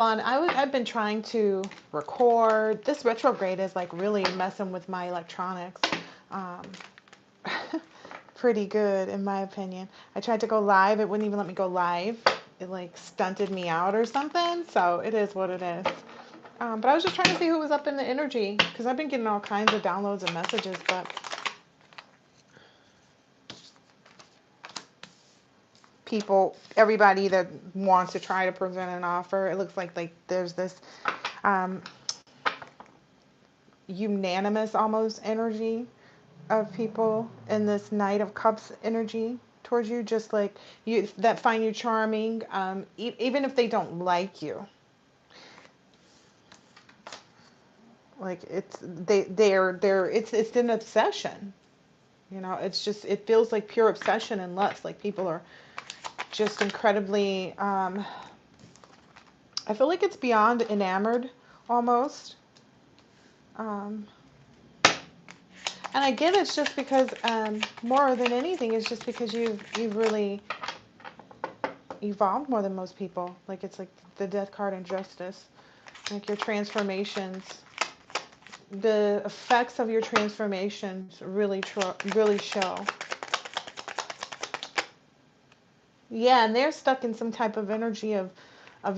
I've been trying to record. This retrograde is like really messing with my electronics. Um, Pretty good in my opinion. I tried to go live, it wouldn't even let me go live. It like stunted me out or something. So it is what it is. But I was just trying to see who was up in the energy because I've been getting all kinds of downloads and messages. But people, everybody that wants to try to present an offer, it looks like there's this um, unanimous almost energy of people in this Knight of Cups energy towards you, just like you that find you charming, even if they don't like you. Like they're it's an obsession. You know, it's just it feels like pure obsession and lust. Like people are just incredibly. I feel like it's beyond enamored almost. Um, and I get it's just because more than anything, it's just because you've really evolved more than most people. Like it's like the death card and justice. Like your transformations, the effects of your transformations really show. Yeah, and they're stuck in some type of energy of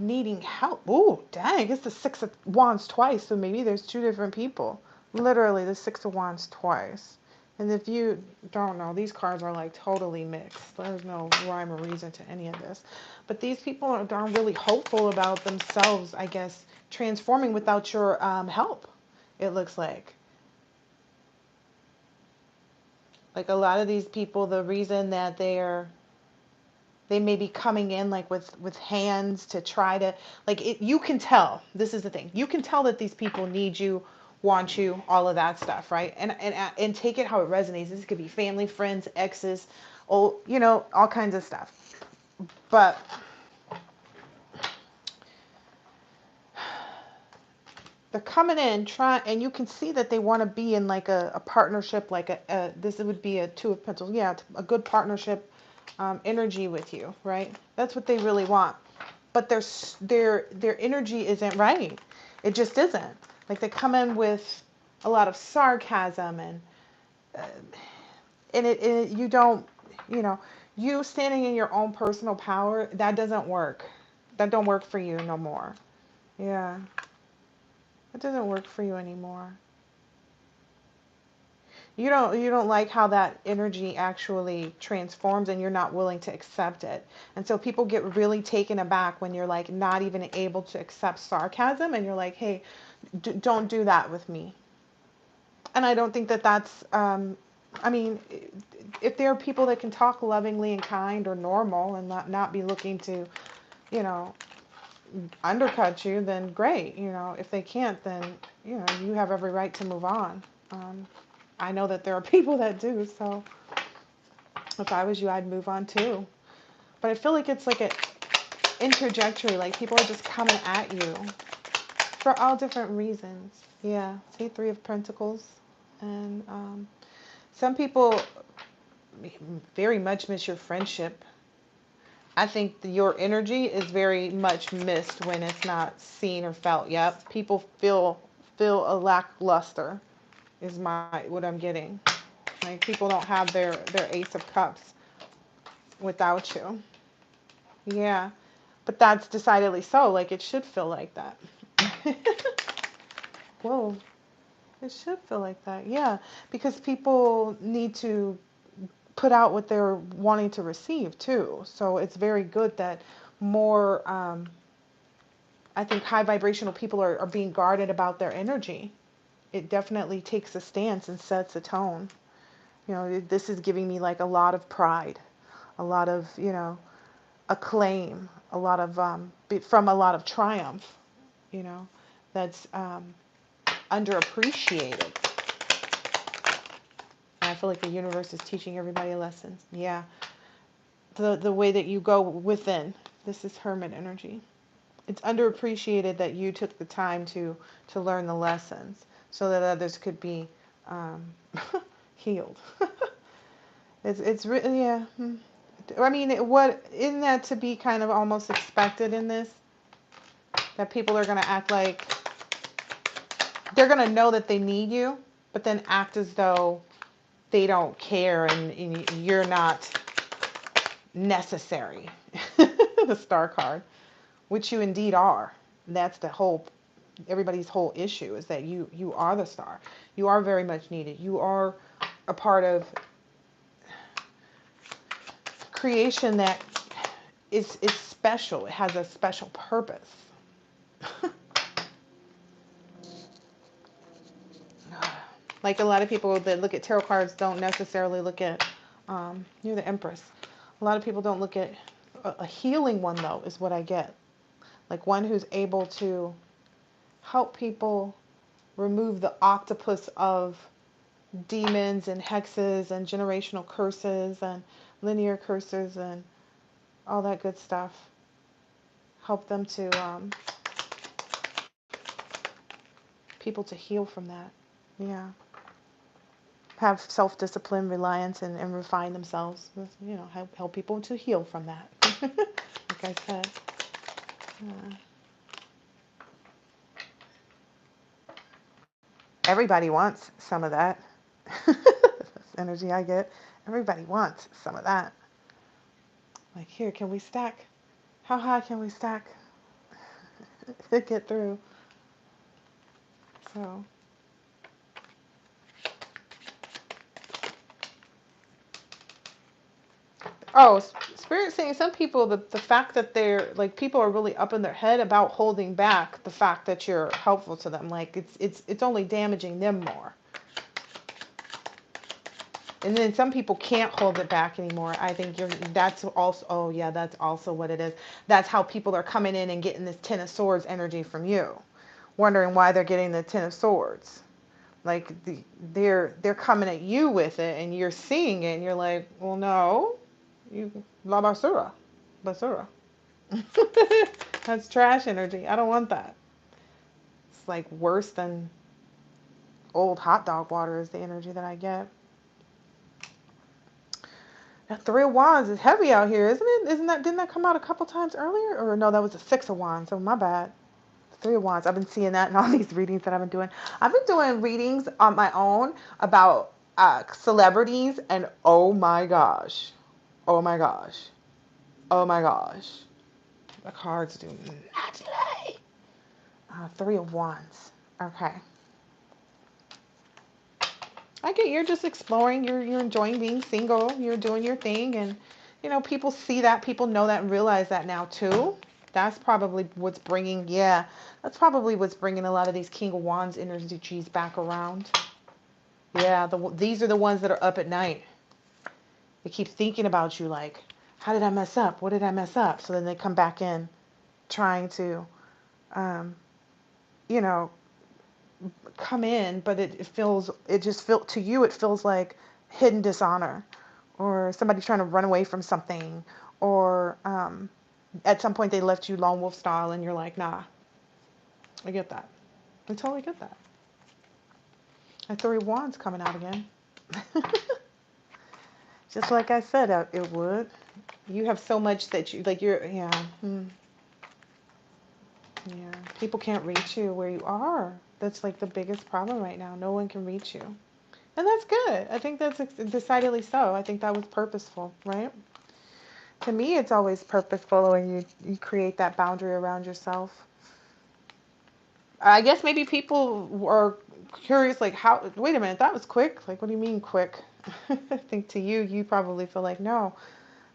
needing help. Ooh, dang, it's the Six of Wands twice, so maybe there's two different people. Literally, the Six of Wands twice. And if you don't know, these cards are like totally mixed. There's no rhyme or reason to any of this. But these people aren't really hopeful about themselves, I guess, transforming without your help, it looks like. Like a lot of these people, the reason that they may be coming in like with hands to try to like you can tell, this is the thing, you can tell that these people need you, want you, all of that stuff, right? And take it how it resonates. This could be family, friends, exes, oh, you know, all kinds of stuff. But they're coming in trying, and you can see that they want to be in like a partnership, like this would be a Two of Pentacles, yeah, a good partnership energy with you, right? That's what they really want. But their energy isn't right. It just isn't. Like they come in with a lot of sarcasm uh, you don't, you know, you standing in your own personal power, that doesn't work. That don't work for you no more. Yeah, it doesn't work for you anymore. You don't like how that energy actually transforms and you're not willing to accept it. And so people get really taken aback when you're like not even able to accept sarcasm and you're like, "Hey, don't do that with me." And I don't think that that's I mean, if there are people that can talk lovingly and kind or normal and not be looking to, you know, undercut you, then great. You know, if they can't, then, you know, you have every right to move on. Um, I know that there are people that do, so if I was you, I'd move on too. But I feel like it's like a interjectory, like people are just coming at you for all different reasons. Yeah, see, Three of Pentacles. And some people very much miss your friendship. I think your energy is very much missed when it's not seen or felt. Yep, people feel a lackluster is my what I'm getting. Like people don't have their Ace of Cups without you. Yeah, but that's decidedly so. Like it should feel like that. Whoa, it should feel like that. Yeah, because people need to put out what they're wanting to receive too. So it's very good that more, I think, high vibrational people are being guarded about their energy. It definitely takes a stance and sets a tone. You know, this is giving me like a lot of pride, a lot of, you know, acclaim, a lot of, from a lot of triumph, you know, that's underappreciated. And I feel like the universe is teaching everybody lessons. Yeah, the way that you go within. This is Hermit energy. It's underappreciated that you took the time to learn the lessons so that others could be um, healed. It's really, yeah. I mean, what isn't that to be kind of almost expected in this? that people are going to act like they're going to know that they need you, but then act as though they don't care and you're not necessary. The Star card, which you indeed are. That's the whole, everybody's whole issue is that you are the star. You are very much needed. You are a part of creation that is special. It has a special purpose. Like a lot of people that look at tarot cards don't necessarily look at, you're the Empress. A lot of people don't look at a healing one, though, is what I get. Like one who's able to help people remove the octopus of demons and hexes and generational curses and linear curses and all that good stuff. Help them to, people to heal from that. Yeah. Have self-discipline, reliance, and refine themselves. You know, help people to heal from that. Like I said. Everybody wants some of that. That's energy I get. Everybody wants some of that. Like, here, can we stack? How high can we stack to get through? So, oh, Spirit saying some people, the fact that they're, like, people are really up in their head about holding back the fact that you're helpful to them. Like, it's only damaging them more. And then some people can't hold it back anymore. I think that's also, oh yeah, that's also what it is. That's how people are coming in and getting this Ten of Swords energy from you. Wondering why they're getting the Ten of Swords. Like they're coming at you with it and you're seeing it and you're like, well no, you la basura. Basura. That's trash energy. I don't want that. It's like worse than old hot dog water is the energy that I get. That Three of Wands is heavy out here, isn't it? Didn't that come out a couple times earlier? Or no, that was a Six of Wands. So my bad. Three of Wands. I've been seeing that in all these readings that I've been doing. I've been doing readings on my own about celebrities, and oh my gosh, oh my gosh, oh my gosh, the cards do not lie. Three of Wands. Okay. I get you're just exploring. You're enjoying being single. You're doing your thing, and you know people see that, people know that, and realize that now too. That's probably what's bringing. Yeah, that's probably what's bringing a lot of these King of Wands energies back around. Yeah, these are the ones that are up at night. They keep thinking about you, like, how did I mess up? What did I mess up? So then they come back in, trying to, um, you know, come in, but it just feels to you, it feels like hidden dishonor, or somebody trying to run away from something, or at some point they left you lone wolf style, and you're like, nah, I get that. I totally get that. And Three of Wands coming out again. Just like I said, it would. You have so much that you, like, you're, yeah. Yeah. People can't reach you where you are. That's like the biggest problem right now. No one can reach you. And that's good. I think that's decidedly so. I think that was purposeful, right? To me, it's always purposeful when you create that boundary around yourself. I guess maybe people are curious, like, how, wait a minute, that was quick. Like, what do you mean quick? I think to you, you probably feel like, no,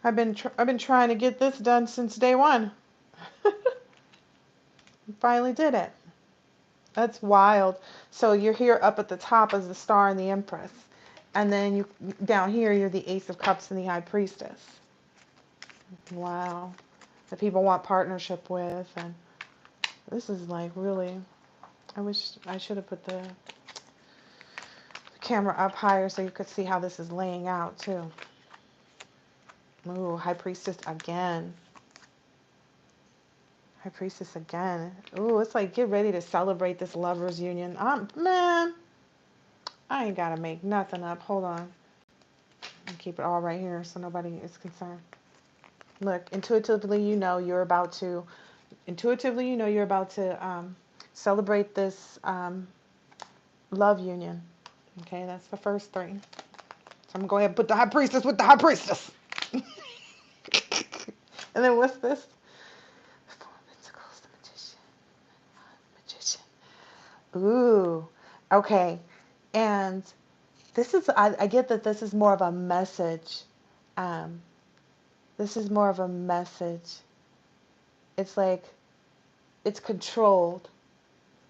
I've been trying to get this done since day one. Finally did it. That's wild. So you're here up at the top as the Star and the Empress. And then you down here, you're the Ace of Cups and the High Priestess. Wow. That people want partnership with. And this is like really, I wish I should have put the camera up higher so you could see how this is laying out too. Ooh, High Priestess again. High Priestess again. Ooh, it's like get ready to celebrate this lovers union. Man, I ain't gotta make nothing up. Hold on. And keep it all right here so nobody is concerned. Look, intuitively, you know you're about to Intuitively, you know you're about to celebrate this love union. Okay, that's the first three. So I'm going to go ahead and put the high priestess with the high priestess. And then what's this? Four of Pentacles, the magician. Ooh, okay. And this is, I get that this is more of a message. Um, this is more of a message. It's like, it's controlled.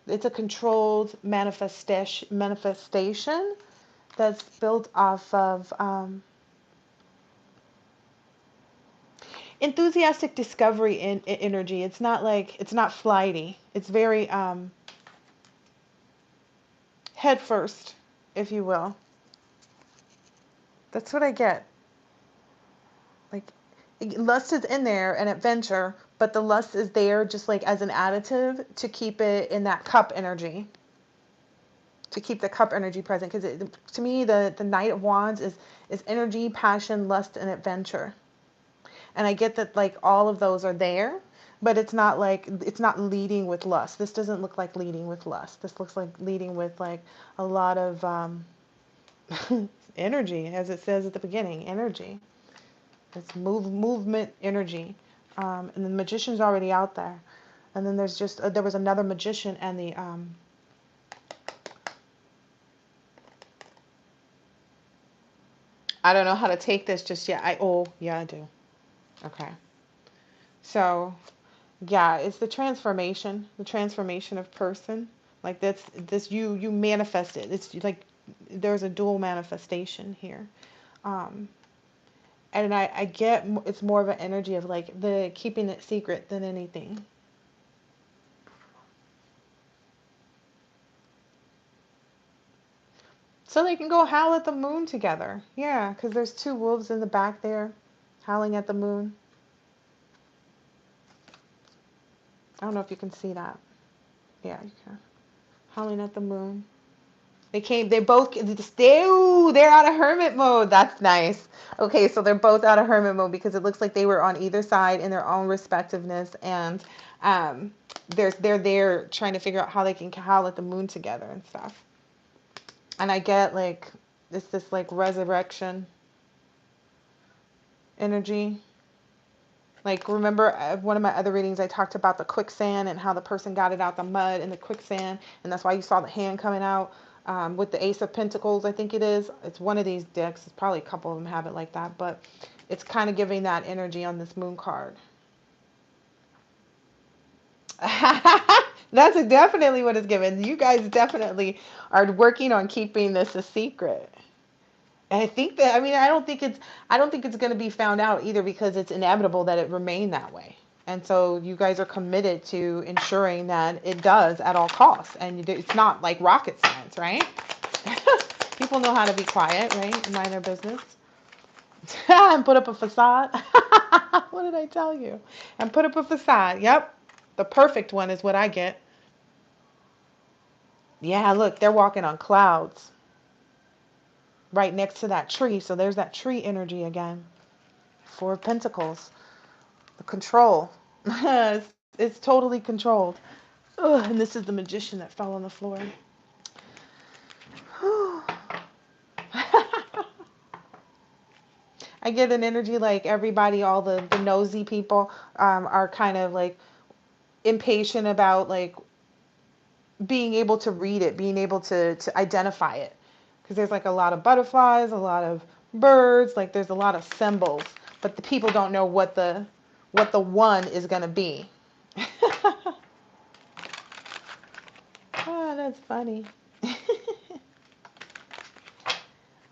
It's a controlled manifestation that's built off of enthusiastic discovery in energy. It's not like, it's not flighty. It's very head first, if you will. That's what I get. Like, lust is in there, an adventure, but the lust is there just like as an additive to keep it in that cup energy, to keep the cup energy present. Because to me, the Knight of Wands is energy, passion, lust, and adventure. And I get that like all of those are there, but it's not like, it's not leading with lust. This doesn't look like leading with lust. This looks like leading with like a lot of energy, as it says at the beginning, energy. It's movement energy. And the magician's already out there. And then there's just, there was another magician and the, I don't know how to take this just yet. Oh, yeah, I do. Okay. So, yeah, it's the transformation of person. Like that's, this, you manifest it. It's like, there's a dual manifestation here. Um, and I get it's more of an energy of like the keeping it secret than anything. So they can go howl at the moon together. Yeah, because there's two wolves in the back there howling at the moon. I don't know if you can see that. Yeah, you can. Howling at the moon. They both, they're out of hermit mode. That's nice. Okay, so they're both out of hermit mode because it looks like they were on either side in their own respectiveness. And um, they're there trying to figure out how they can howl at the moon together and stuff. And I get like, it's this like resurrection energy. Like, remember one of my other readings, I talked about the quicksand and how the person got it out the mud and the quicksand, and that's why you saw the hand coming out with the Ace of Pentacles, I think it is. It's one of these decks. It's probably a couple of them have it like that, but it's kind of giving that energy on this moon card. That's definitely what it's given. You guys definitely are working on keeping this a secret. And I think that, I mean, I don't think it's going to be found out either because it's inevitable that it remain that way. And so you guys are committed to ensuring that it does at all costs. And it's not like rocket science, right? People know how to be quiet, right? And mind their business. And put up a facade. What did I tell you? And put up a facade. Yep. The perfect one is what I get. Yeah, look, they're walking on clouds right next to that tree. So there's that tree energy again. Four of Pentacles. The control. It's totally controlled. Ugh, and this is the magician that fell on the floor. I get an energy like everybody, all the nosy people are kind of like impatient about like being able to read it, being able to identify it. Because there's like a lot of butterflies, a lot of birds, like there's a lot of symbols, but the people don't know what the one is going to be. Oh, that's funny.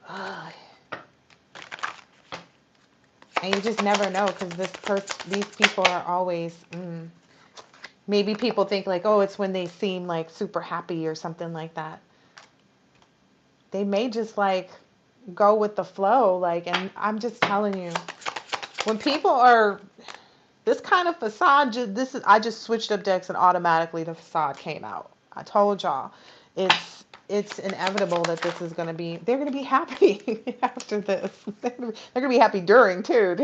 Oh, and you just never know because these people are always. Maybe people think like, oh, it's when they seem like super happy or something like that. They may just like go with the flow, like, and I'm just telling you, when people are this kind of facade, I just switched up decks and automatically the facade came out. I told y'all, it's inevitable that this is gonna be. They're gonna be happy after this. They're gonna be happy during too.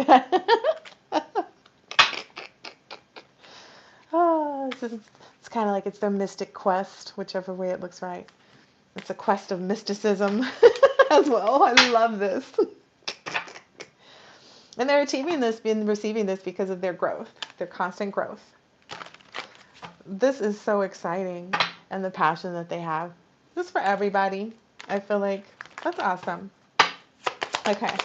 It's kind of like it's their mystic quest, whichever way it looks right. It's a quest of mysticism as well. I love this. And they're achieving this, been receiving this because of their growth, their constant growth. This is so exciting, and the passion that they have. This is for everybody. I feel like that's awesome. Okay.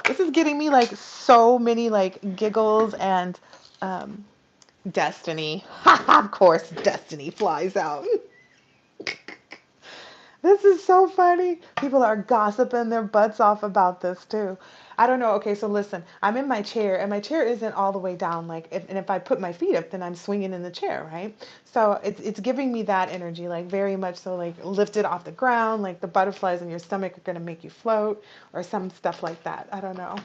This is getting me like so many like giggles and destiny. Of course, destiny flies out. This is so funny. People are gossiping their butts off about this too. I don't know. Okay, so listen, I'm in my chair and my chair isn't all the way down. And if I put my feet up, then I'm swinging in the chair, right? So it's giving me that energy, like very much so, like lifted off the ground, like the butterflies in your stomach are gonna make you float, or some stuff like that. I don't know. I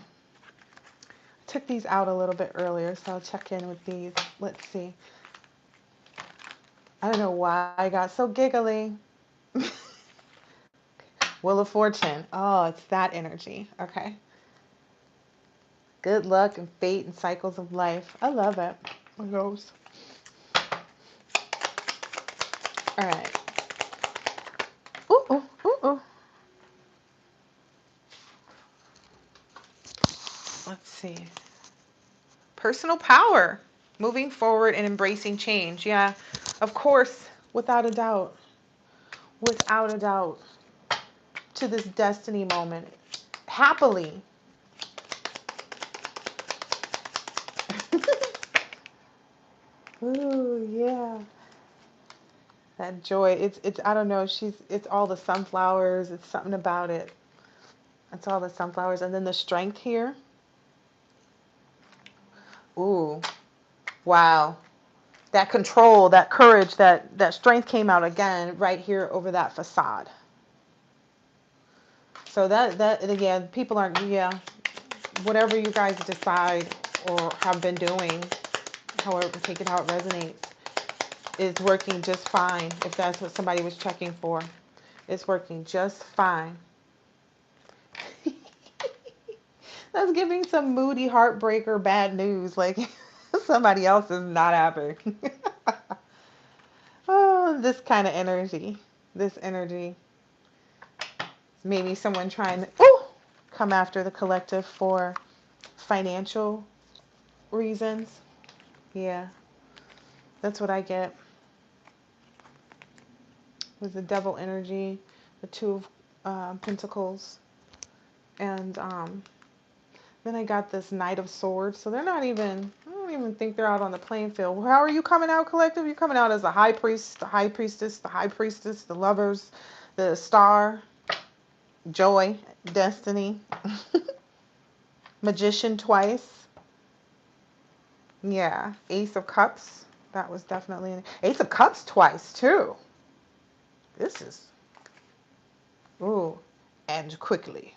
took these out a little bit earlier, so I'll check in with these. Let's see. I don't know why I got so giggly. Wheel of Fortune. Oh, it's that energy. Okay. Good luck and fate and cycles of life. I love it. It goes. All right. Ooh, ooh, ooh, ooh. Let's see. Personal power. Moving forward and embracing change. Yeah, of course. Without a doubt. Without a doubt. To this destiny moment. Happily. Ooh, yeah. That joy. It's I don't know, it's all the sunflowers, it's something about it. It's all the sunflowers and then the strength here. Ooh. Wow. That control, that courage, that strength came out again right here over that facade. So that again, people aren't, yeah, whatever you guys decide or have been doing, however, take it how it resonates, is working just fine. If that's what somebody was checking for, it's working just fine. That's giving some moody heartbreaker bad news, like somebody else is not happy. Oh, this kind of energy, this energy. Maybe someone trying to come after the collective for financial reasons. Yeah, that's what I get. With the devil energy, the two of pentacles, and then I got this Knight of Swords. So they're not even, I don't even think they're out on the playing field. How are you coming out, collective? You're coming out as the high priest, the high priestess, the high priestess, the lovers, the star, joy, destiny, magician twice. Yeah, Ace of Cups. That was definitely an Ace of Cups twice too. This is, ooh, and quickly.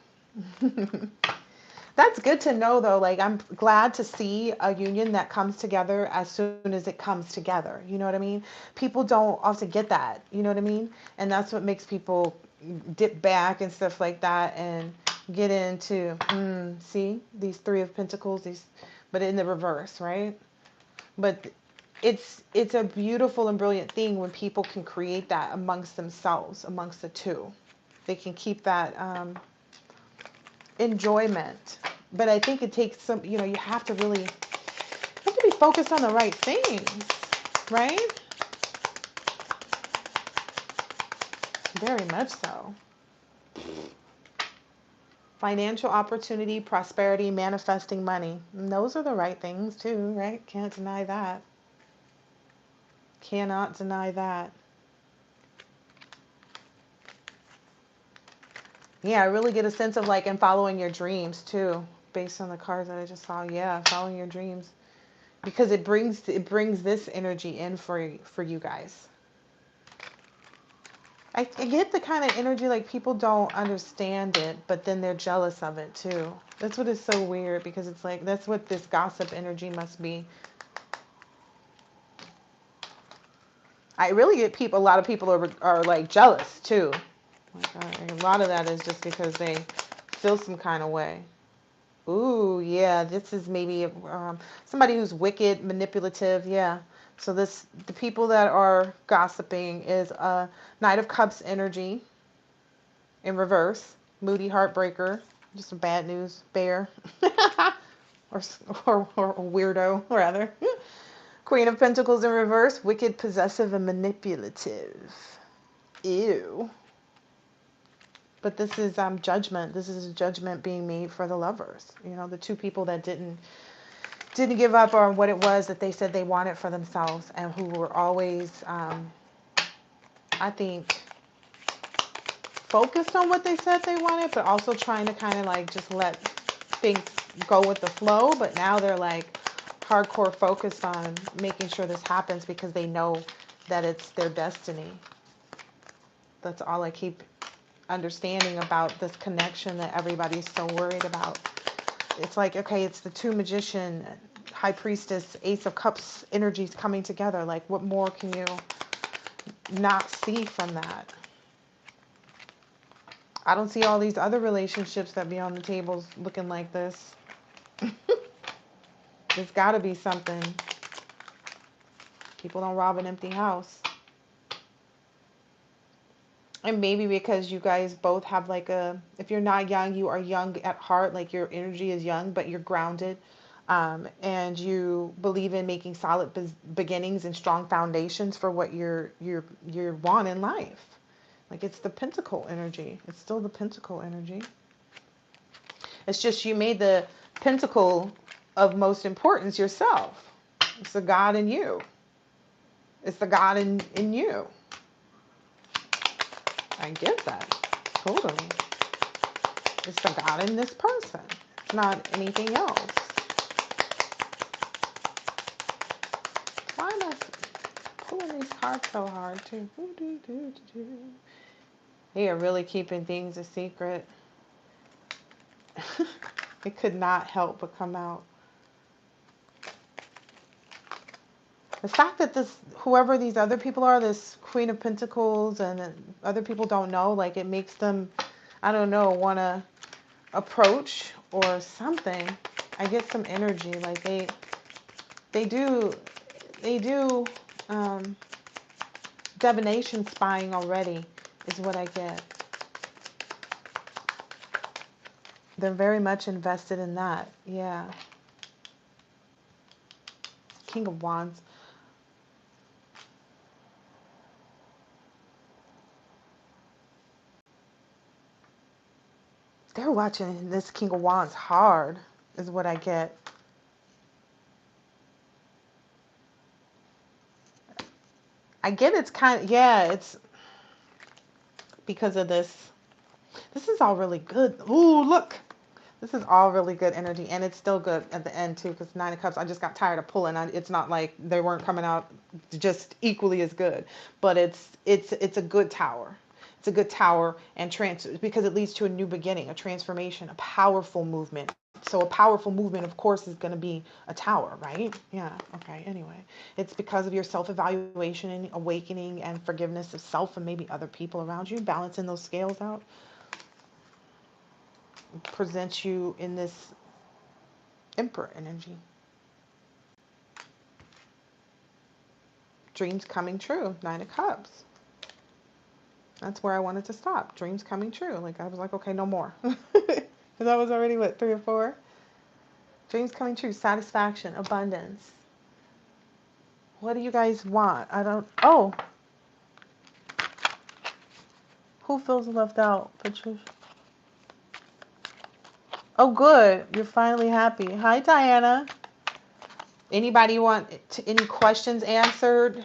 That's good to know, though. Like, I'm glad to see a union that comes together as soon as it comes together. You know what I mean? People don't often get that. You know what I mean? And that's what makes people dip back and stuff like that and get into, see, these Three of Pentacles, but in the reverse, right? But it's a beautiful and brilliant thing when people can create that amongst themselves, amongst the two. They can keep that enjoyment. But I think it takes some, you have to be focused on the right things, right? Very much so. Financial opportunity, prosperity, manifesting money. And those are the right things too, right? Can't deny that. Cannot deny that. Yeah, I really get a sense of like, and following your dreams too, based on the cards that I just saw. Yeah, following your dreams, because it brings this energy in for you guys. I get the kind of energy like people don't understand it, but then they're jealous of it too. That's what is so weird, because it's like that's what this gossip energy must be. I really get people. A lot of people are like jealous too. Like, a lot of that is just because they feel some kind of way. Ooh, yeah, this is maybe somebody who's wicked, manipulative. Yeah. So the people that are gossiping is Knight of Cups energy in reverse, moody heartbreaker, just some bad news, bear, or, or a weirdo, rather. Queen of Pentacles in reverse, wicked, possessive, and manipulative. Ew. But this is judgment. This is judgment being made for the lovers. You know, the two people that didn't give up on what it was that they said they wanted for themselves, and who were always, I think, focused on what they said they wanted, but also trying to kind of like just let things go with the flow. But now they're like hardcore focused on making sure this happens because they know that it's their destiny. That's all I keep understanding about this connection that everybody's so worried about. It's like, okay, it's the two magician, high priestess, ace of cups energies coming together. Like, what more can you not see from that? I don't see all these other relationships that be on the tables looking like this. There's got to be something. People don't rob an empty house. And maybe because you guys both have like if you're not young, you are young at heart, like your energy is young, but you're grounded. And you believe in making solid beginnings and strong foundations for what you want in life. Like it's the pentacle energy. It's still the pentacle energy. It's just you made the pentacle of most importance yourself. It's the God in you. It's the God in you. I get that. Totally. It's the God in this person. It's not anything else. Why am I pulling these cards so hard too? They are really keeping things a secret. It could not help but come out. The fact that whoever these other people are, this Queen of Pentacles, and other people don't know, like it makes them, I don't know, want to approach or something. I get some energy, like they do divination spying already is what I get. They're very much invested in that. Yeah. King of Wands. They're watching this King of Wands hard is what I get. I get it's kind of, yeah, it's because of this. This is all really good. Ooh, look. This is all really good energy, and it's still good at the end too, because Nine of Cups, I just got tired of pulling. It's not like they weren't coming out just equally as good, but it's a good tower. It's a good tower and because it leads to a new beginning, a transformation, a powerful movement. So a powerful movement, of course, is going to be a tower, right? Yeah. Okay. Anyway, it's because of your self-evaluation and awakening and forgiveness of self and maybe other people around you, balancing those scales out. Presents you in this Emperor energy. Dreams coming true. Nine of Cups. That's where I wanted to stop. Dreams coming true. Like I was like, okay, no more. Because I was already, what, 3 or 4? Dreams coming true. Satisfaction. Abundance. What do you guys want? I don't... Oh. Who feels left out? Patricia. Oh, good. You're finally happy. Hi, Diana. Anybody want any questions answered?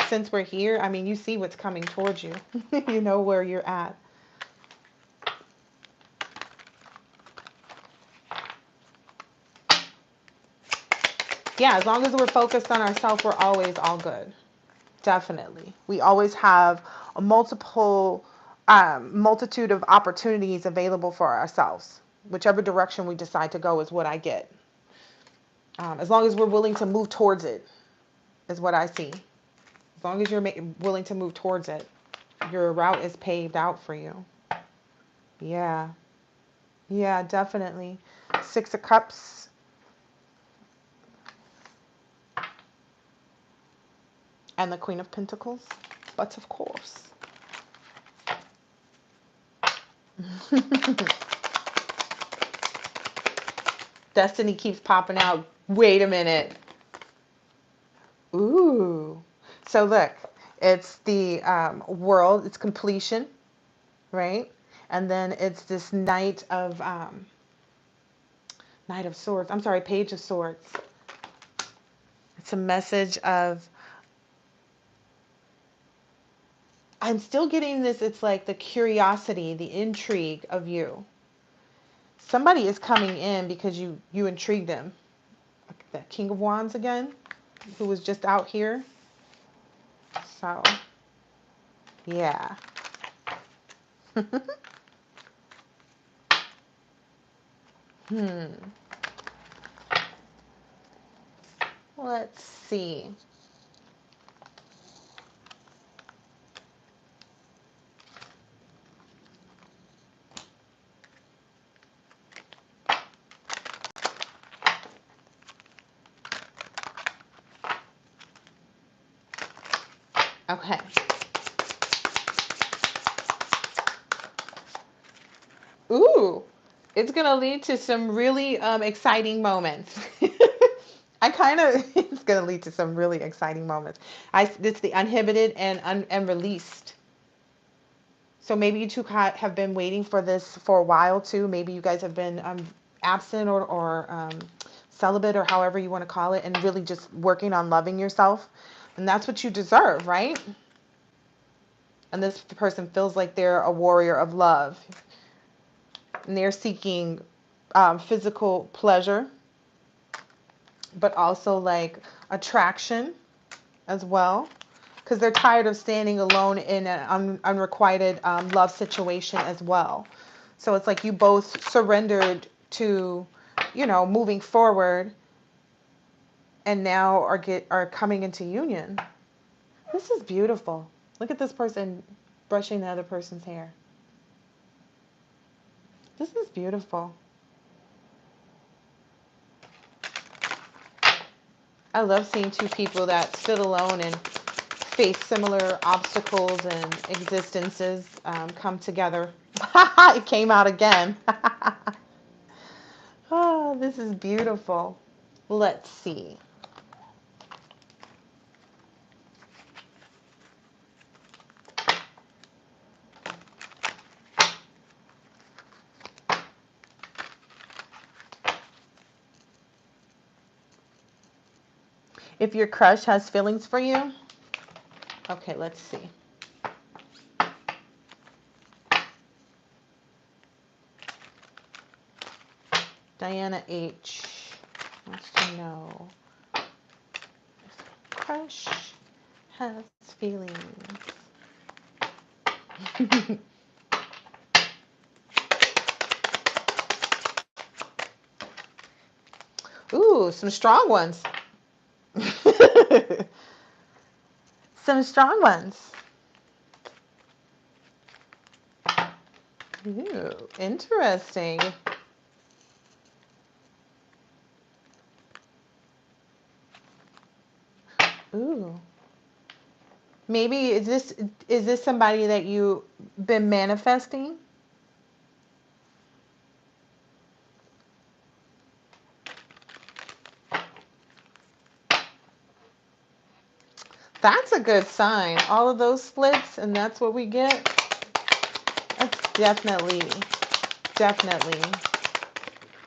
Since we're here, I mean, you see what's coming towards you. You know where you're at. Yeah, as long as we're focused on ourselves, we're always all good. Definitely. We always have a multitude of opportunities available for ourselves. Whichever direction we decide to go is what I get. As long as we're willing to move towards it, is what I see. As long as you're willing to move towards it, your route is paved out for you. Yeah. Yeah, definitely. Six of Cups. And the Queen of Pentacles. But of course. Destiny keeps popping out. Wait a minute. Ooh. So look, it's the world, it's completion, right? And then it's this Knight of Swords. I'm sorry, Page of Swords. It's a message of, I'm still getting this, it's like the curiosity, the intrigue of you. Somebody is coming in because you intrigued them. The King of Wands again, who was just out here. So, yeah. Let's see. Okay. Ooh, it's going to lead to some really exciting moments. It's going to lead to some really exciting moments. It's the uninhibited and released. So maybe you two have been waiting for this for a while too. Maybe you guys have been absent or celibate or however you want to call it, and really just working on loving yourself. And that's what you deserve, right? And this person feels like they're a warrior of love. And they're seeking physical pleasure, but also like attraction as well. Because they're tired of standing alone in an unrequited love situation as well. So it's like you both surrendered to, moving forward, and now are coming into union. This is beautiful. Look at this person brushing the other person's hair. This is beautiful. I love seeing two people that stood alone and face similar obstacles and existences come together. It came out again. Oh, this is beautiful. Let's see. If your crush has feelings for you. Okay, let's see. Diana H. wants to know if crush has feelings. Ooh, some strong ones. Some strong ones. Ooh, interesting. Ooh. Maybe is this somebody that you've been manifesting? That's a good sign. All of those splits, and that's what we get. That's definitely.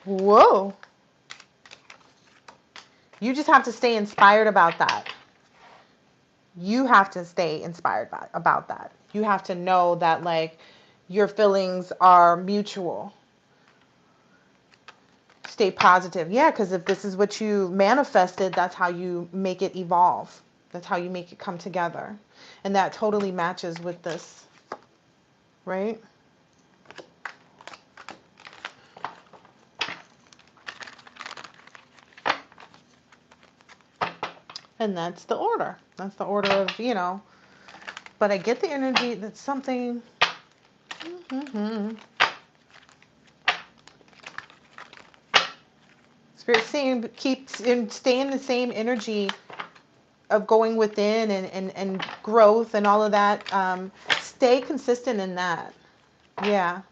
Whoa. You just have to stay inspired about that. You have to stay inspired about that. You have to know that, like, your feelings are mutual. Stay positive. Yeah, because if this is what you manifested, that's how you make it evolve. That's how you make it come together. And that totally matches with this, right? And that's the order. That's the order of. But I get the energy that something. Spirit saying stay in the same energy of going within and growth and all of that. Stay consistent in that. Yeah,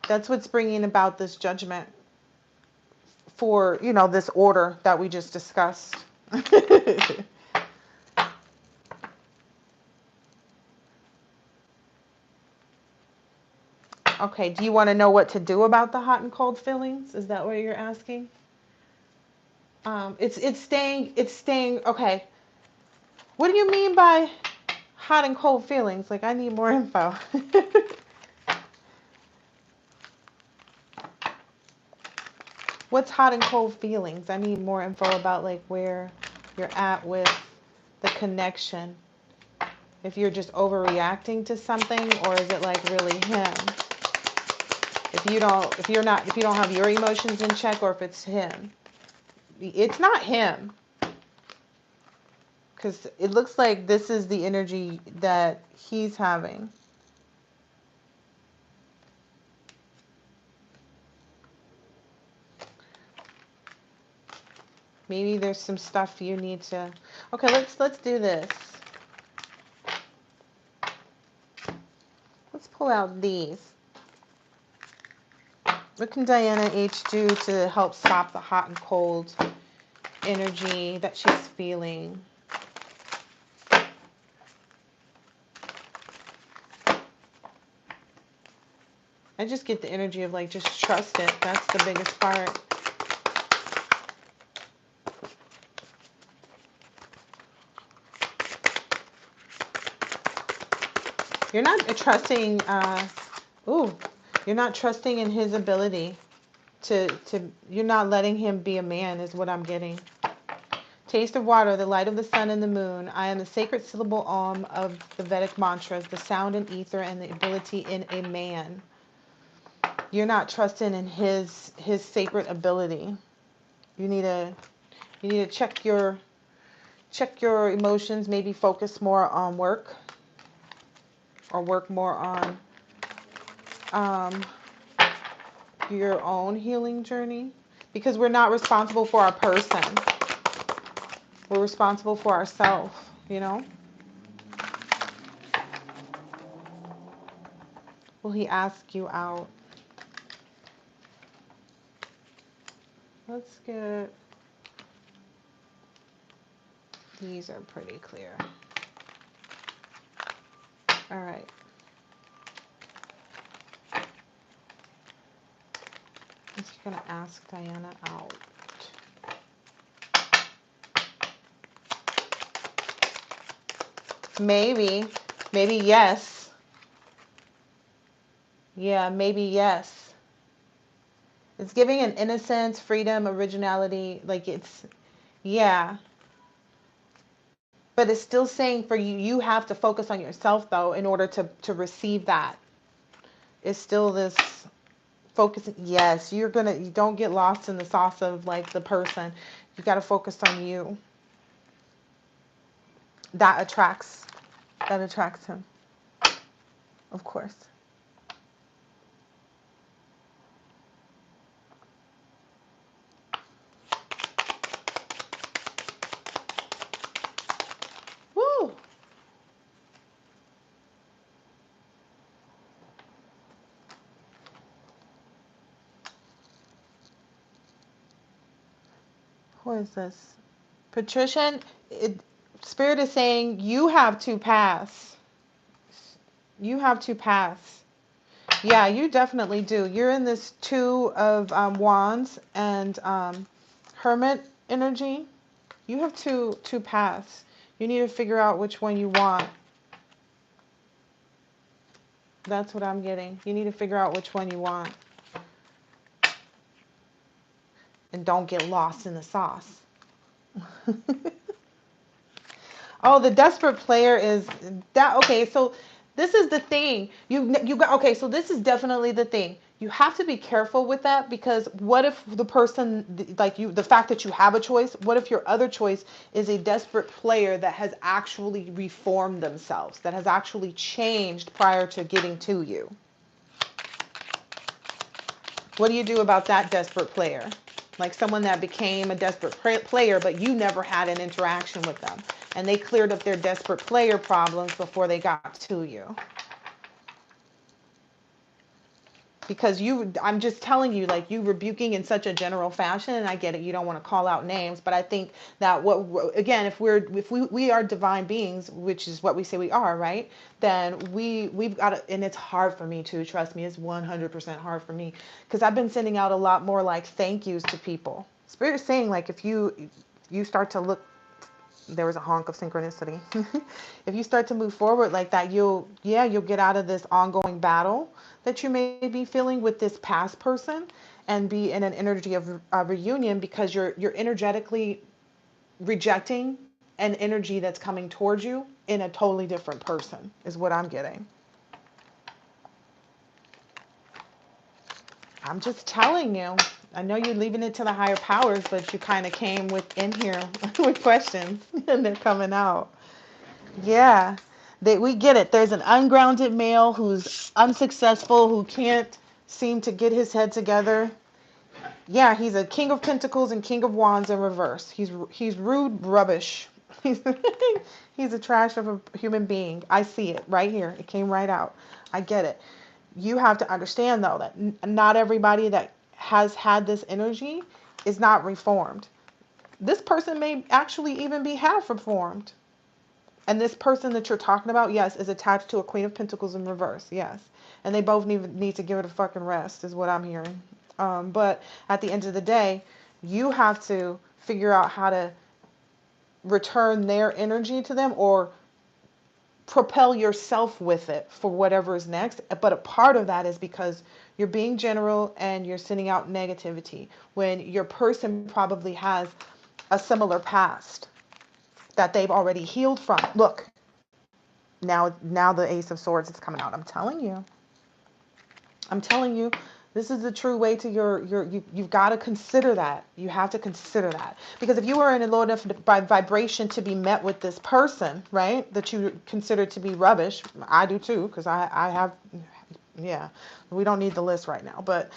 that's what's bringing about this judgment for, this order that we just discussed. Okay, do you want to know what to do about the hot and cold feelings? Is that what you're asking? It's staying. Okay, what do you mean by hot and cold feelings? Like, I need more info. What's hot and cold feelings? I need more info about like where you're at with the connection. If you're just overreacting to something, or is it like really him? If you don't have your emotions in check, or if it's him. It's not him, because it looks like this is the energy that he's having. Maybe there's some stuff you need to. Okay, let's do this. Let's pull out these. What can Diana H do to help stop the hot and cold energy that she's feeling? I just get the energy of like, just trust it. That's the biggest part. You're not trusting, you're not trusting in his ability you're not letting him be a man, is what I'm getting. Taste of water, the light of the sun and the moon. I am the sacred syllable Om of the Vedic mantras, the sound and ether and the ability in a man. You're not trusting in his sacred ability. You need to check your emotions, maybe focus more on work, or work more on your own healing journey, because we're not responsible for our person. We're responsible for ourselves, Will he ask you out? Let's get, these are pretty clear. All right. I'm just going to ask Diana out. Maybe yes. Yeah, maybe yes. It's giving an innocence, freedom, originality, like yeah. But it's still saying for you have to focus on yourself though in order to receive that. It's still this focusing. Yes, you don't get lost in the sauce of like the person. You got to focus on you. That attracts him, of course. Woo! Who is this? Patrician, Spirit is saying you have to pass. You have to pass. Yeah, you definitely do. You're in this Two of Wands and Hermit energy. You have two paths. You need to figure out which one you want. That's what I'm getting. You need to figure out which one you want. And don't get lost in the sauce. Oh, the desperate player is that. Okay, so this is the thing. You got, okay, so this is definitely the thing. You have to be careful with that, because what if the person, like you, the fact that you have a choice, what if your other choice is a desperate player that has actually reformed themselves, that has actually changed prior to getting to you? What do you do about that desperate player? Like someone that became a desperate player, but you never had an interaction with them. And they cleared up their desperate player problems before they got to you. Because I'm just telling you, like, you rebuking in such a general fashion, and I get it, you don't want to call out names, but I think that again, if we are divine beings, which is what we say we are, right? Then we've got to, and it's hard for me too, trust me, it's 100% hard for me, because I've been sending out a lot more like thank yous to people. Spirit's saying, like, if you start to look, there was a honk of synchronicity. If you start to move forward like that, you'll get out of this ongoing battle that you may be feeling with this past person, and be in an energy of reunion, because you're energetically rejecting an energy that's coming towards you in a totally different person, is what I'm getting. I'm just telling you. I know you're leaving it to the higher powers, but you kind of came in here with questions, and they're coming out. Yeah, we get it. There's an ungrounded male who's unsuccessful, who can't seem to get his head together. Yeah, he's a King of Pentacles and King of Wands in reverse. He's rude, rubbish. He's he's a trash of a human being. I see it right here. It came right out. I get it. You have to understand, though, that not everybody that has had this energy is not reformed. This person may actually even be half reformed. And this person that you're talking about, yes, is attached to a Queen of Pentacles in reverse. Yes. And they both need to give it a fucking rest, is what I'm hearing. But at the end of the day, you have to figure out how to return their energy to them, or propel yourself with it for whatever is next. But a part of that is because you're being general and you're sending out negativity when your person probably has a similar past that they've already healed from. Look, now the Ace of Swords is coming out. I'm telling you. This is the true way to you've got to consider that. You have to consider that. Because if you were in a low enough vibration to be met with this person, right, that you consider to be rubbish, I do too, because I have, yeah, we don't need the list right now. But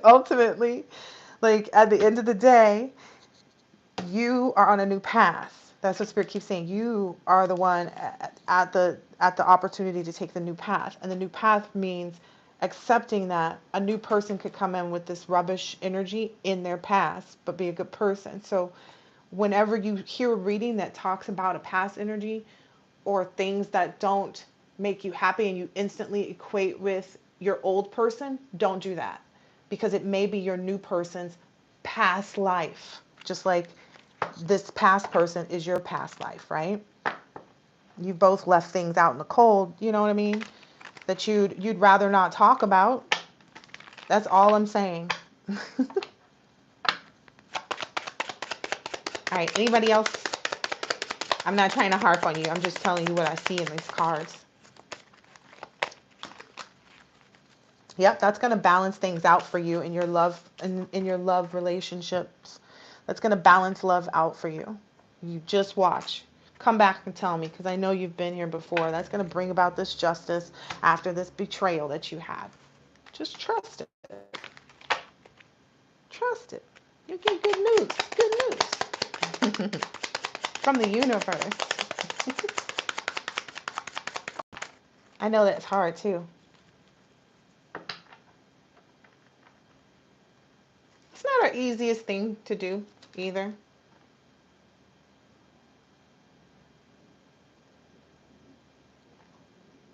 ultimately, like, at the end of the day, you are on a new path. That's what Spirit keeps saying. You are the one at the opportunity to take the new path. And the new path means accepting that a new person could come in with this rubbish energy in their past, but be a good person. So whenever you hear a reading that talks about a past energy or things that don't make you happy and you instantly equate with your old person, don't do that, because it may be your new person's past life. Just like this past person is your past life, right? You both left things out in the cold, you know what I mean? That you'd rather not talk about. That's all I'm saying. All right, anybody else? I'm not trying to harp on you. I'm just telling you what I see in these cards. Yep, that's going to balance things out for you in your love, in your love relationships. That's going to balance love out for you. You just watch. Come back and tell me, because I know you've been here before. That's going to bring about this justice after this betrayal that you had. Just trust it. Trust it. You get good news. Good news. From the universe. I know that's hard too. It's not our easiest thing to do either.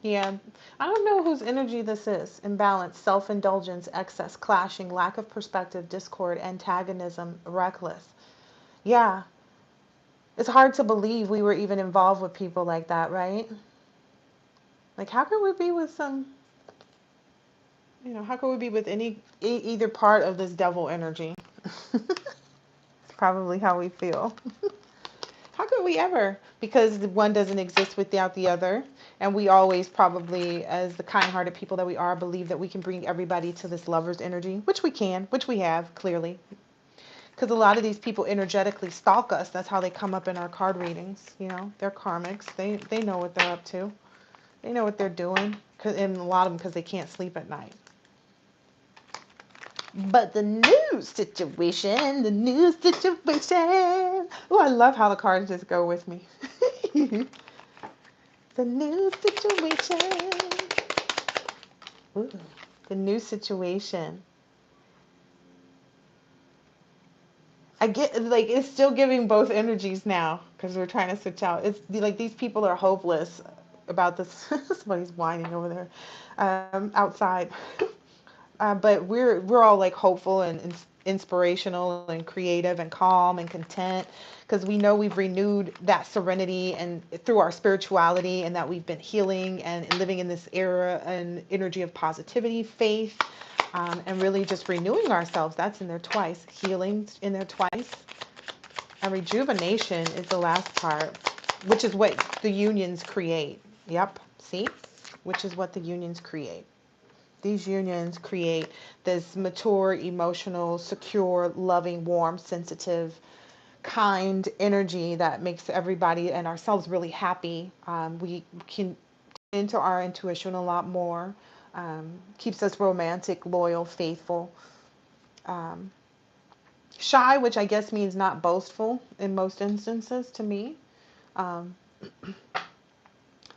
Yeah, I don't know whose energy this is. Imbalance, self-indulgence, excess, clashing, lack of perspective, discord, antagonism, reckless. Yeah, it's hard to believe we were even involved with people like that, right? Like, how could we be with how could we be with either part of this devil energy? It's probably how we feel. How could we ever? Because one doesn't exist without the other. And we always probably, as the kind-hearted people that we are, believe that we can bring everybody to this lover's energy, which we can, which we have, clearly. Because a lot of these people energetically stalk us. That's how they come up in our card readings. You know, they're karmics. They know what they're up to. They know what they're doing. And a lot of them because they can't sleep at night. But the new situation. Oh, I love how the cards just go with me. The new situation. Ooh, the new situation. I get like it's still giving both energies now because we're trying to switch out. It's like these people are hopeless about this. Somebody's whining over there outside. But we're all like hopeful and inspirational and creative and calm and content because we know we've renewed that serenity and through our spirituality and that we've been healing and living in this era and energy of positivity, faith, and really just renewing ourselves. That's in there twice. Healing in there twice. And rejuvenation is the last part, which is what the unions create. Yep. See? Which is what the unions create. These unions create this mature, emotional, secure, loving, warm, sensitive, kind energy that makes everybody and ourselves really happy. We can tune into our intuition a lot more, keeps us romantic, loyal, faithful. Um, Shy, which I guess means not boastful in most instances to me. Um,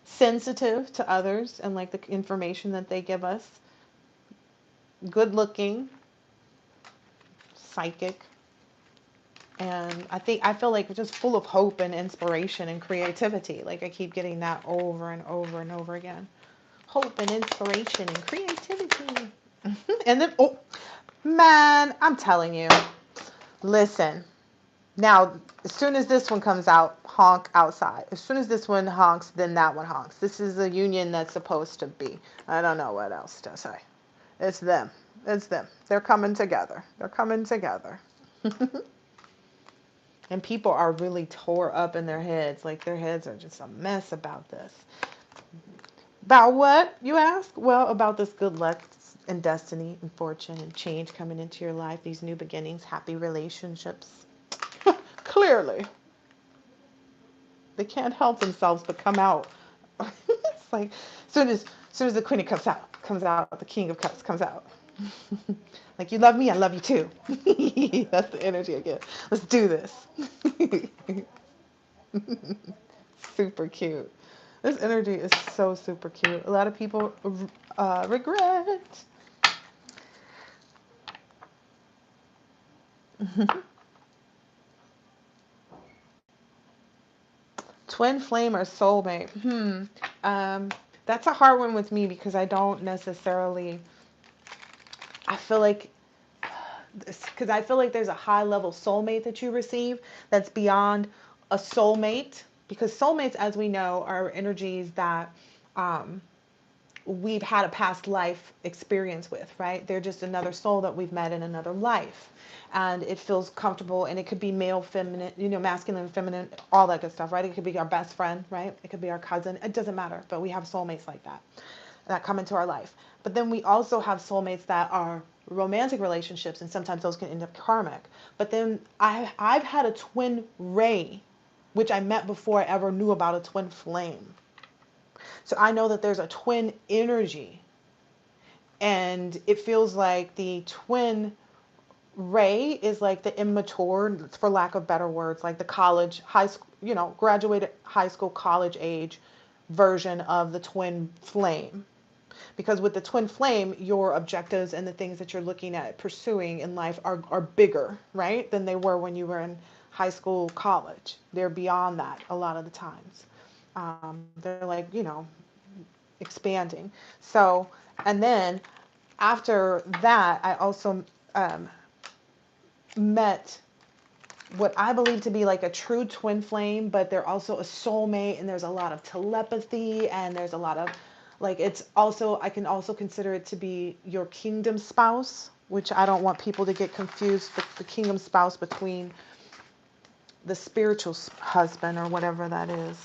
Sensitive to others and like the information that they give us. Good looking, psychic, and I feel like just full of hope and inspiration and creativity. Like I keep getting that over and over and over again. Hope and inspiration and creativity. And then oh man, I'm telling you. Listen. Now, as soon as this one comes out, honk outside. As soon as this one honks, then that one honks. This is the union that's supposed to be. I don't know what else to say. It's them. It's them. They're coming together. They're coming together. And people are really tore up in their heads. Like their heads are just a mess about this. About what, you ask? Well, about this good luck and destiny and fortune and change coming into your life, these new beginnings, happy relationships. Clearly, they can't help themselves but come out. It's like as soon as the Queen of Cups comes out, the King of Cups comes out. Like you love me, I love you too. That's the energy I get. Let's do this. Super cute. This energy is so super cute. A lot of people regret. Twin flame or soulmate? That's a hard one with me because I don't necessarily. I feel like because I feel like there's a high level soulmate that you receive that's beyond a soulmate. Because soulmates, as we know, are energies that um, we've had a past life experience with, right? They're just another soul that we've met in another life. And it feels comfortable, and it could be male, feminine, masculine, feminine, all that good stuff, right? It could be our best friend, right? It could be our cousin. It doesn't matter, but we have soulmates like that come into our life. But then we also have soulmates that are romantic relationships, and sometimes those can end up karmic. But then I've had a twin ray, which I met before I ever knew about a twin flame. So I know that there's a twin energy, and it feels like the twin ray is like the immature, for lack of better words, like the college, high school, graduated high school, college age version of the twin flame. Because with the twin flame, your objectives and the things that you're looking at pursuing in life are bigger, right, than they were when you were in high school, college. They're beyond that a lot of the times. They're like, expanding. So, and then after that, I also met what I believe to be like a true twin flame, but they're also a soulmate, and there's a lot of telepathy, and there's a lot of like it's also I can also consider it to be your kingdom spouse, which I don't want people to get confused with the kingdom spouse between the spiritual husband or whatever that is.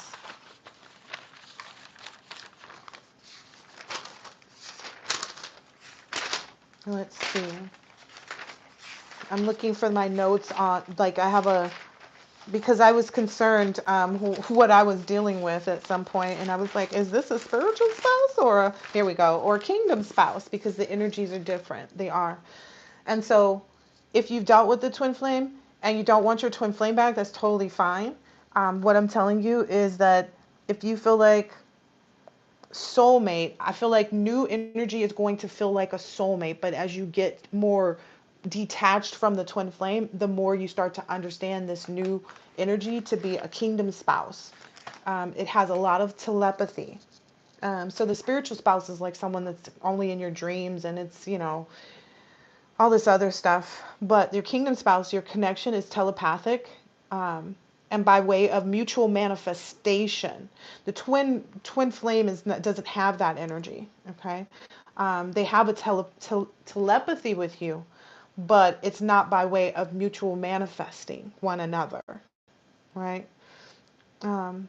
Let's see. I'm looking for my notes on, like, I have because I was concerned what I was dealing with at some point, and I was like, is this a spiritual spouse here we go, or a kingdom spouse, because the energies are different. They are. And so if you've dealt with the twin flame and you don't want your twin flame back, that's totally fine. What I'm telling you is that if you feel like soulmate, I feel like new energy is going to feel like a soulmate, but as you get more detached from the twin flame, the more you start to understand this new energy to be a kingdom spouse. It has a lot of telepathy. So the spiritual spouse is like someone that's only in your dreams and it's, all this other stuff. But your kingdom spouse, your connection is telepathic, and by way of mutual manifestation. The twin flame doesn't have that energy. Okay, they have a telepathy with you, but it's not by way of mutual manifesting one another, right? Um,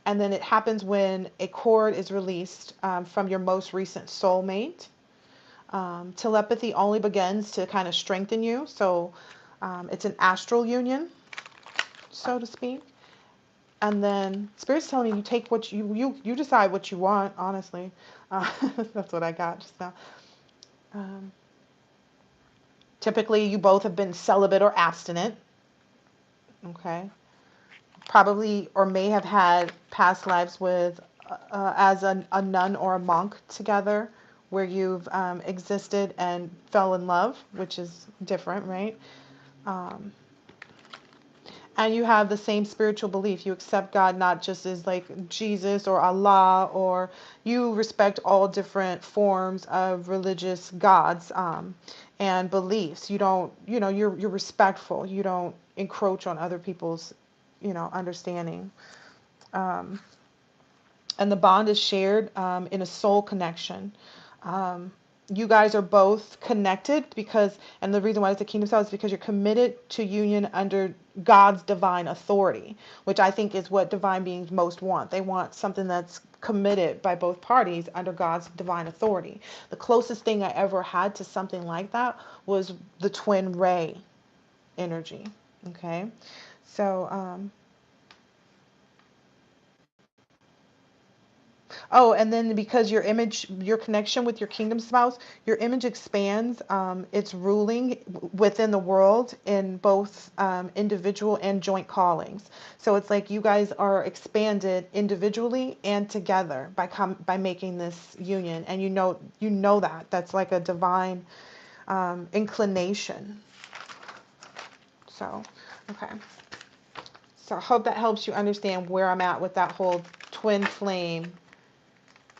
and then it happens when a cord is released from your most recent soulmate. Telepathy only begins to kind of strengthen you. So it's an astral union, so to speak. And then Spirit's telling you, you take what you decide what you want, honestly. Uh, that's what I got just now. Um, Typically, you both have been celibate or abstinent, okay? Probably or may have had past lives with as a nun or a monk together where you've existed and fell in love, which is different, right? Um, and you have the same spiritual belief. You accept God not just as like Jesus or Allah, or you respect all different forms of religious gods and beliefs. You don't, you're respectful. You don't encroach on other people's, understanding. Um, and the bond is shared in a soul connection. Um, you guys are both connected because, and the reason why it's the kingdom cell is because you're committed to union under God's divine authority, which I think is what divine beings most want. They want something that's committed by both parties under God's divine authority. The closest thing I ever had to something like that was the twin ray energy. Okay. So, oh, and then because your connection with your kingdom spouse, your image expands its ruling within the world in both individual and joint callings. So it's like you guys are expanded individually and together by making this union, and you know that that's like a divine inclination. So, okay. So I hope that helps you understand where I'm at with that whole twin flame.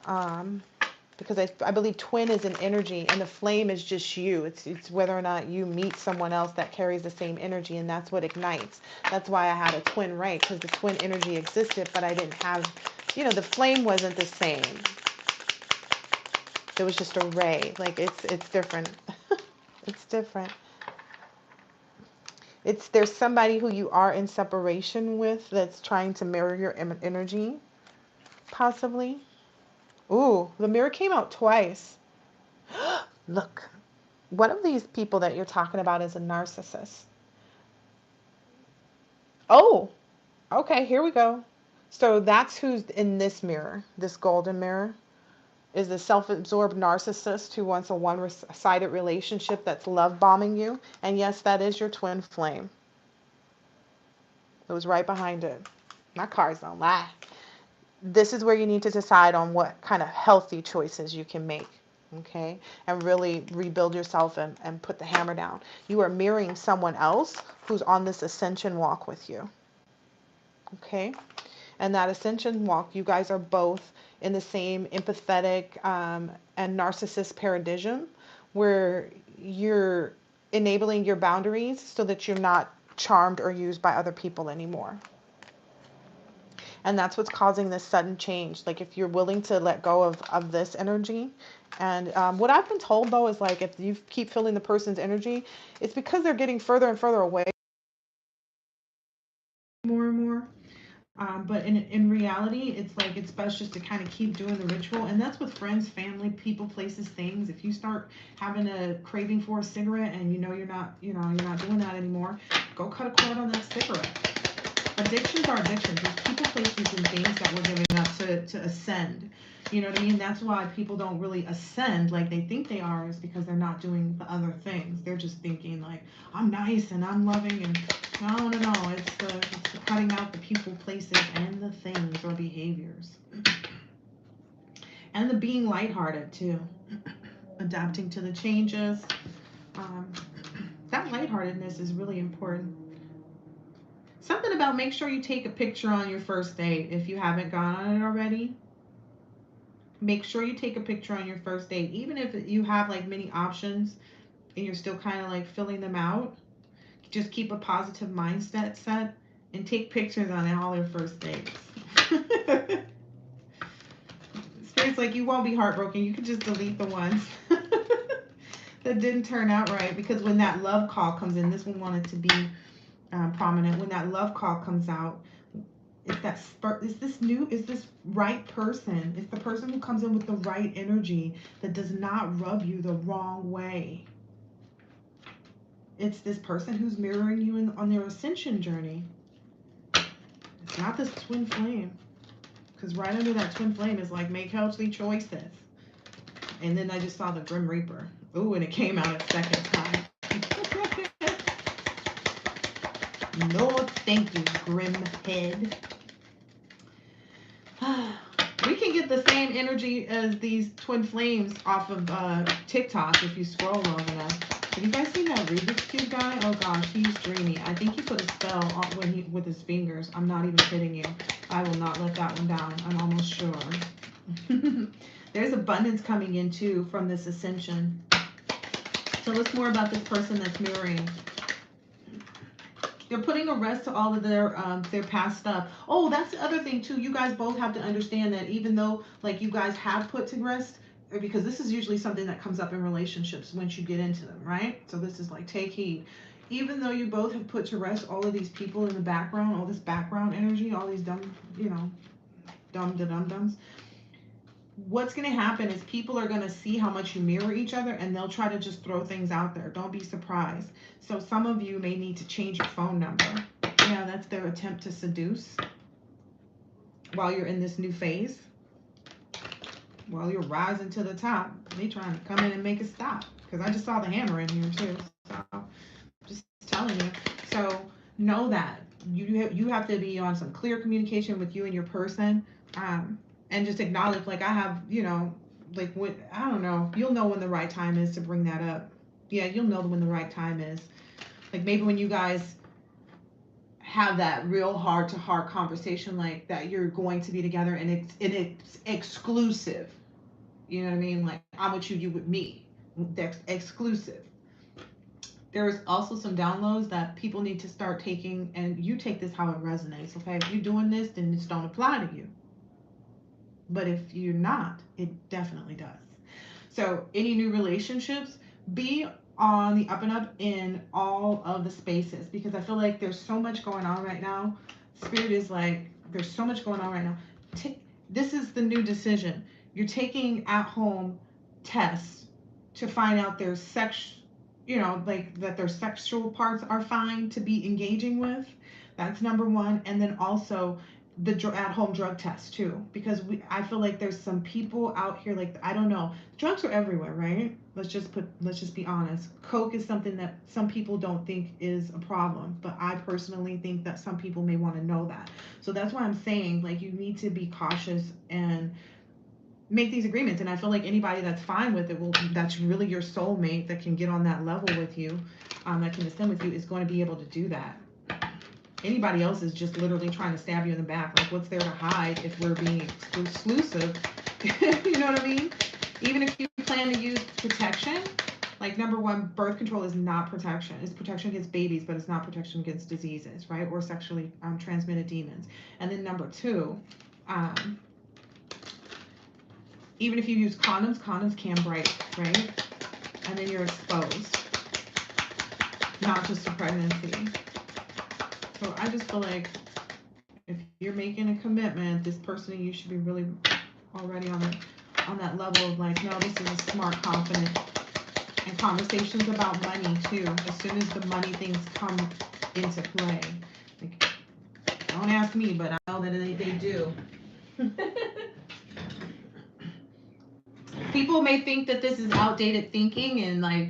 Um, because I believe twin is an energy and the flame is just you. It's whether or not you meet someone else that carries the same energy, and that's what ignites. That's why I had a twin ray, because the twin energy existed, but I didn't have, the flame wasn't the same. It was just a ray. Like it's different. It's different. There's somebody who you are in separation with that's trying to mirror your energy, possibly. Ooh, the mirror came out twice. Look, one of these people that you're talking about is a narcissist. Oh, okay, here we go. So that's who's in this mirror, this golden mirror, is the self-absorbed narcissist who wants a one-sided relationship that's love bombing you. And yes, that is your twin flame. It was right behind it. My cards don't lie. This is where you need to decide on what kind of healthy choices you can make. Okay, and really rebuild yourself and put the hammer down. You are mirroring someone else who's on this ascension walk with you. Okay, and that ascension walk, you guys are both in the same empathetic and narcissist paradigm where you're enabling your boundaries so that you're not charmed or used by other people anymore. And that's what's causing this sudden change. Like if you're willing to let go of this energy. And what I've been told though is like if you keep feeling the person's energy, it's because they're getting further and further away more and more. But in reality, it's like it's best just to kind of keep doing the ritual. And that's with friends, family, people, places, things. If you start having a craving for a cigarette and you're not doing that anymore, go cut a cord on that cigarette. Addictions are addictions. There's people, places, and things that we're giving up to ascend. You know what I mean? That's why people don't really ascend like they think they are, is because they're not doing the other things. They're just thinking like, I'm nice and I'm loving, and no, no, no. It's the cutting out the people, places, and the things or behaviors. And the being lighthearted too. Adapting to the changes. Um, that lightheartedness is really important. Something about make sure you take a picture on your first date if you haven't gone on it already. Make sure you take a picture on your first date, even if you have like many options and you're still kind of like filling them out. Just keep a positive mindset set and take pictures on all your first dates. It's like you won't be heartbroken. You can just delete the ones that didn't turn out right, because when that love call comes in, this one wanted to be prominent. When that love call comes out, is this right person? It's the person who comes in with the right energy that does not rub you the wrong way. It's this person who's mirroring you on their ascension journey. It's not this twin flame, because right under that twin flame is like, make healthy choices. And then I just saw the Grim Reaper. Ooh, and it came out a second time. No, thank you, Grim Head. We can get the same energy as these twin flames off of TikTok if you scroll long enough. Have you guys seen that Rubik's Cube guy? Oh gosh, he's dreamy. I think he put a spell on with his fingers. I'm not even kidding you. I will not let that one down. I'm almost sure. There's abundance coming in too from this ascension. Tell us more about this person that's mirroring. They're putting a rest to all of their past stuff. Oh, that's the other thing too. You guys both have to understand that even though like you guys have put to rest, because this is usually something that comes up in relationships once you get into them, right? So this is like, take heed. Even though you both have put to rest all of these people in the background, all this background energy, all these dumb dums, what's going to happen is people are going to see how much you mirror each other, and they'll try to just throw things out there. Don't be surprised. So some of you may need to change your phone number. Yeah, that's their attempt to seduce while you're in this new phase. While you're rising to the top, they trying to come in and make it stop. Because I just saw the hammer in here too. So just telling you. So know that you have to be on some clear communication with you and your person. And just acknowledge, like, I have, like, what, I don't know, you'll know when the right time is to bring that up. Yeah, you'll know when the right time is. Like, maybe when you guys have that real heart to heart conversation, like that you're going to be together, and it's exclusive. You know what I mean? Like, I'm with you with me. That's exclusive. There's also some downloads that people need to start taking, and you take this how it resonates, okay? If you're doing this, then this don't apply to you. But if you're not, it definitely does. So any new relationships, be on the up and up in all of the spaces, because I feel like there's so much going on right now. Spirit is like, there's so much going on right now. This is the new decision. You're taking at home tests to find out their sex, like that their sexual parts are fine to be engaging with. That's number one. And then also the at-home drug test too, because I feel like there's some people out here, like, I don't know, drugs are everywhere, right? Let's just be honest. Coke is something that some people don't think is a problem, but I personally think that some people may want to know that. So that's why I'm saying, like, you need to be cautious and make these agreements. And I feel like anybody that's fine with it, that's really your soulmate that can get on that level with you, that can ascend with you, is going to be able to do that. Anybody else is just literally trying to stab you in the back. Like, what's there to hide if we're being exclusive? You know what I mean? Even if you plan to use protection, like, number one, birth control is not protection. It's protection against babies, but it's not protection against diseases, right? Or sexually transmitted demons. And then number two, even if you use condoms can break, right? And then you're exposed, not just a pregnancy. So I just feel like if you're making a commitment, this person and you should be really already on that level of like, no, this is a smart, confident, and conversations about money too. As soon as the money things come into play, like, don't ask me, but I know that they do. People may think that this is outdated thinking, and like,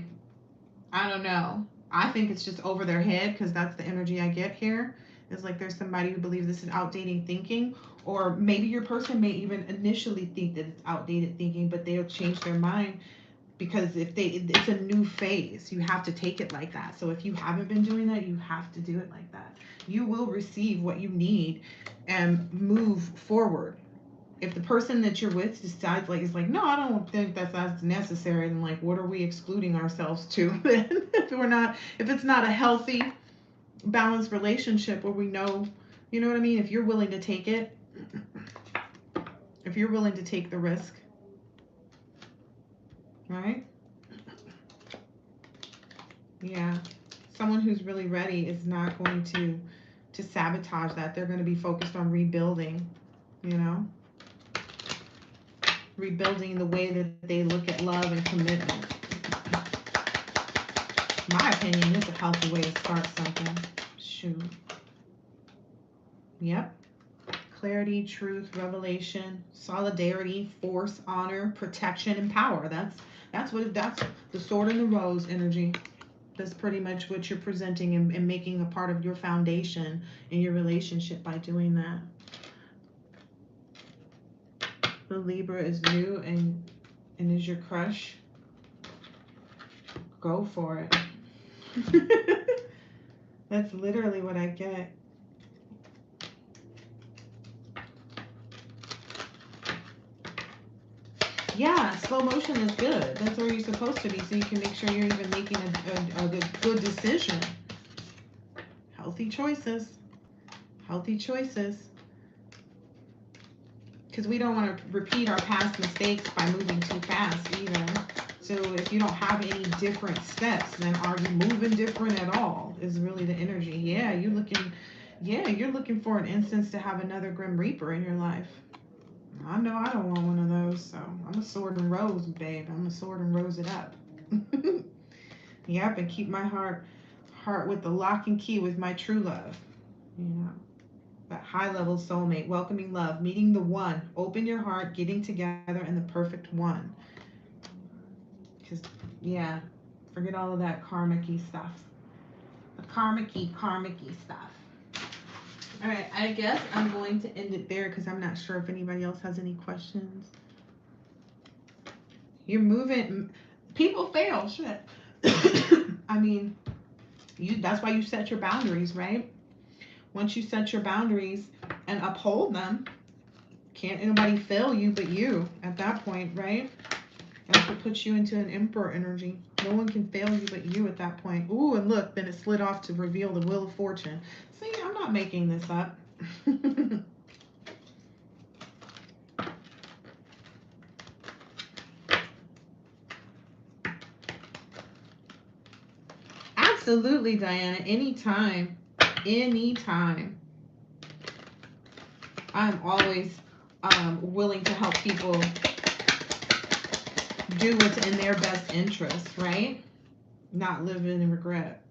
I don't know. I think it's just over their head, because that's the energy I get here. It's like there's somebody who believes this is outdated thinking, or maybe your person may even initially think that it's outdated thinking, but they'll change their mind, because it's a new phase. You have to take it like that. So if you haven't been doing that, you have to do it like that. You will receive what you need and move forward. If the person that you're with decides, like, is like, no, I don't think that's necessary, then like, what are we excluding ourselves to? Then if it's not a healthy, balanced relationship where we know, you know what I mean? If you're willing to take it, if you're willing to take the risk, right? Yeah. Someone who's really ready is not going to sabotage that. They're going to be focused on rebuilding, you know? Rebuilding the way that they look at love and commitment. My opinion is a healthy way to start something. Shoot. Yep. Clarity, truth, revelation, solidarity, force, honor, protection, and power. That's the sword and the rose energy. That's pretty much what you're presenting and making a part of your foundation in your relationship by doing that. The Libra is new and is your crush. Go for it. That's literally what I get. Yeah, slow motion is good. That's where you're supposed to be, so you can make sure you're even making a good decision. Healthy choices. Healthy choices. Because we don't want to repeat our past mistakes by moving too fast either. So if you don't have any different steps, then are you moving different at all? Is really the energy. Yeah, you're looking for an instance to have another Grim Reaper in your life. I know I don't want one of those, so I'm a sword and rose, babe. I'm a sword and rose it up. Yep, and keep my heart with the lock and key with my true love. You know, that high level soulmate, welcoming love, meeting the one, open your heart, getting together, and the perfect one. Because, yeah, forget all of that karmic-y stuff. The karmic-y stuff. All right, I guess I'm going to end it there because I'm not sure if anybody else has any questions. You're moving. People fail. Shit. I mean, that's why you set your boundaries, right? Once you set your boundaries and uphold them, can't anybody fail you but you at that point, right? That's what puts you into an emperor energy. No one can fail you but you at that point. Ooh, and look, then it slid off to reveal the Wheel of Fortune. See, I'm not making this up. Absolutely, Diana. Anytime. Anytime. I'm always willing to help people do what's in their best interest, right? Not live in regret.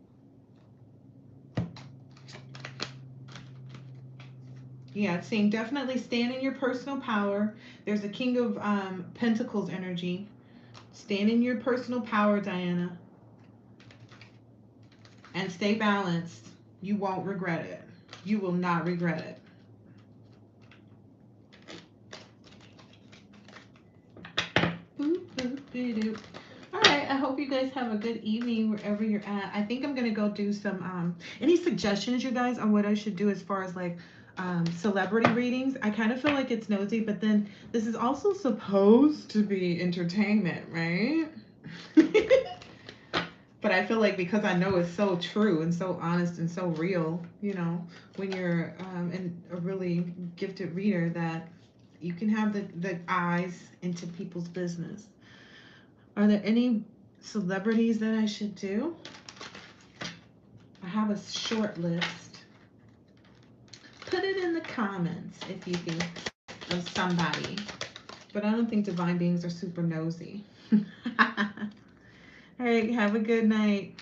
Yeah, it's saying definitely stand in your personal power. There's a King of Pentacles energy. Stand in your personal power, Diana. And stay balanced. You won't regret it. You will not regret it. Boop, boop, boop. All right, I hope you guys have a good evening wherever you're at. I think I'm going to go do some, any suggestions, you guys, on what I should do as far as like celebrity readings? I kind of feel like it's nosy, but then this is also supposed to be entertainment, right? But I feel like because I know it's so true and so honest and so real, you know, when you're a really gifted reader, that you can have the eyes into people's business. Are there any celebrities that I should do? I have a short list. Put it in the comments if you think of somebody. But I don't think divine beings are super nosy. All right, have a good night.